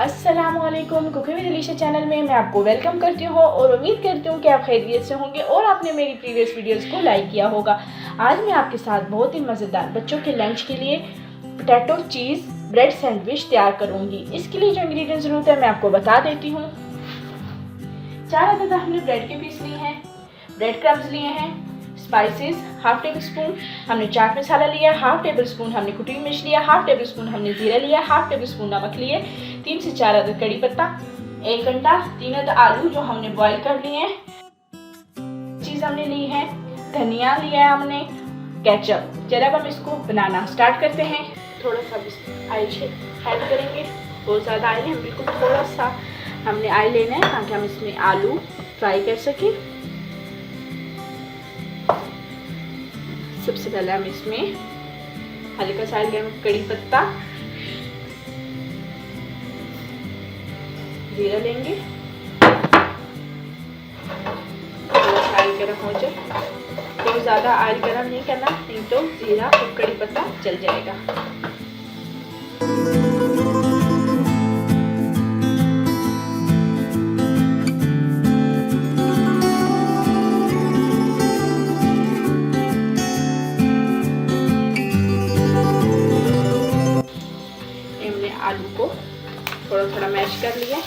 अस्सलामुअलैकुम। Cooking with Alisha channel में मैं आपको वेलकम करती हूँ और उम्मीद करती हूँ कि आप खैरियत से होंगे और आपने मेरी प्रीवियस वीडियोस को लाइक किया होगा। आज मैं आपके साथ बहुत ही मज़ेदार बच्चों के लंच के लिए पोटैटो चीज़ ब्रेड सैंडविच तैयार करूँगी। इसके लिए जो इंग्रेडिएंट्स ज़रूरत है मैं आपको बता देती हूँ। 4 अदद हमने ब्रेड के पीस लिए हैं, ब्रेड क्रम्स लिए हैं, स्पाइसेस हाफ टेबल स्पून हमने चाट मसाला लिया, हाफ टेबल स्पून हमने कुटी हुई मिर्च लिया, हाफ टेबल स्पून हमने जीरा लिया, हाफ टेबल स्पून नमक लिए, 3 से 4 अदद कड़ी पत्ता, 1 अंडा, 3 अदद आलू जो हमने बॉईल कर लिए हैं, चीज़ हमने ली है, धनिया लिया है हमने, केचप। चलिए अब हम इसको बनाना स्टार्ट करते हैं। थोड़ा सा ऑयल ऐड करेंगे, बहुत ज़्यादा ऑयल है, बिल्कुल थोड़ा सा हमने ऑयल लेना है ताकि हम इसमें आलू फ्राई कर सकें। सबसे पहले हम इसमें हल्का सा कड़ी पत्ता, जीरा लेंगे, थोड़ा सा ऑयल गर्म हो जाए, तो ज़्यादा ऑयल गर्म नहीं करना, नहीं तो जीरा और कड़ी पत्ता जल जाएगा। आलू को थोड़ा थोड़ा मैश कर लिया।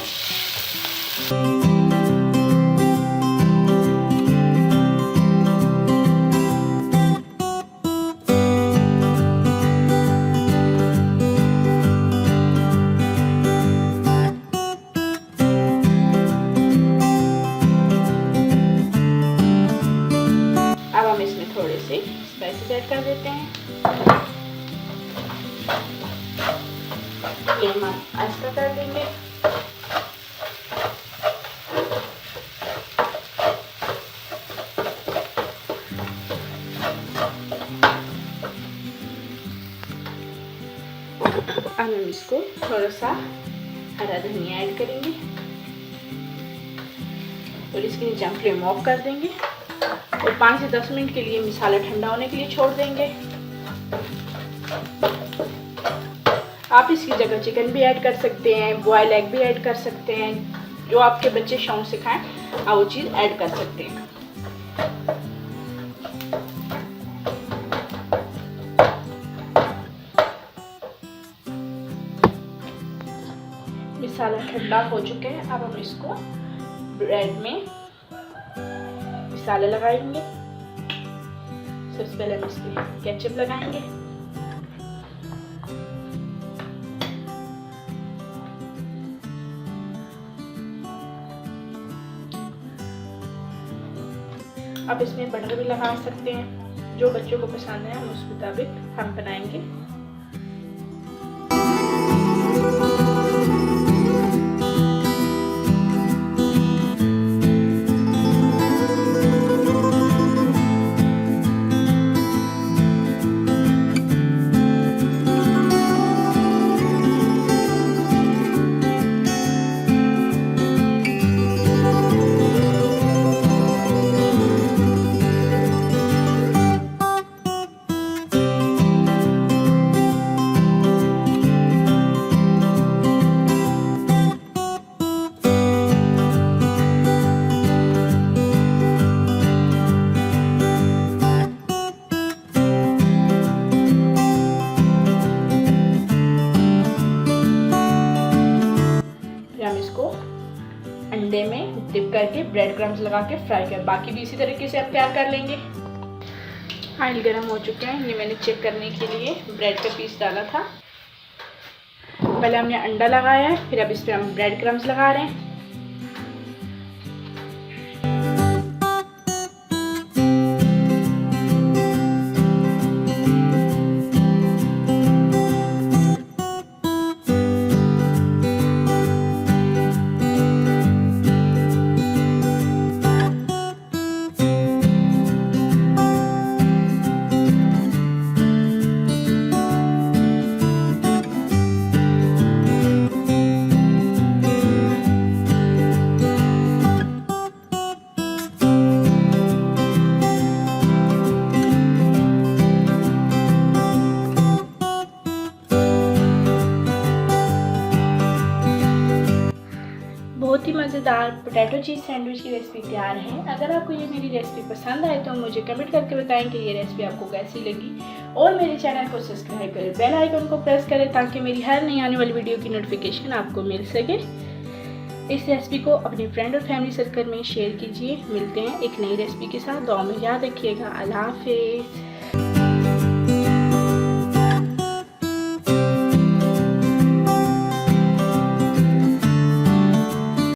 अब हम इसमें थोड़े से स्पाइसेस ऐड कर देते हैं। फ्लेम हम आहिस्ता कर देंगे। अब हम इसको थोड़ा सा हरा धनिया ऐड करेंगे और इसके नीचे हम फ्लेम ऑफ कर देंगे और 5 से 10 मिनट के लिए मसाला ठंडा होने के लिए छोड़ देंगे। आप इसकी जगह चिकन भी ऐड कर सकते हैं, बॉयल एग भी ऐड कर सकते हैं, जो आपके बच्चे शौक से खाएं आप वो चीज़ ऐड कर सकते हैं। मसाला ठंडा हो चुके हैं, अब हम इसको ब्रेड में मसाला लगाएंगे। सबसे पहले हम इसमें केचप लगाएंगे, अब इसमें बटर भी लगा सकते हैं, जो बच्चों को पसंद है हम उस मुताबिक हम बनाएंगे। हम इसको अंडे में डिप करके ब्रेड क्रम्स लगा के फ्राई कर, बाकी भी इसी तरीके से हम तैयार कर लेंगे। ऑयल गर्म हो चुके हैं, ये मैंने चेक करने के लिए ब्रेड का पीस डाला था। पहले हमने अंडा लगाया है, फिर अब इस पर हम ब्रेड क्रम्स लगा रहे हैं। बहुत ही मज़ेदार पोटैटो चीज़ सैंडविच की रेसिपी तैयार है। अगर आपको ये मेरी रेसिपी पसंद आए तो मुझे कमेंट करके बताएं कि ये रेसिपी आपको कैसी लगी और मेरे चैनल को सब्सक्राइब करें, बेल आइकन को प्रेस करें ताकि मेरी हर नई आने वाली वीडियो की नोटिफिकेशन आपको मिल सके। इस रेसिपी को अपने फ्रेंड और फैमिली सर्कल में शेयर कीजिए। मिलते हैं एक नई रेसिपी के साथ। दुआ में याद रखिएगा। अल्लाह हाफिज़।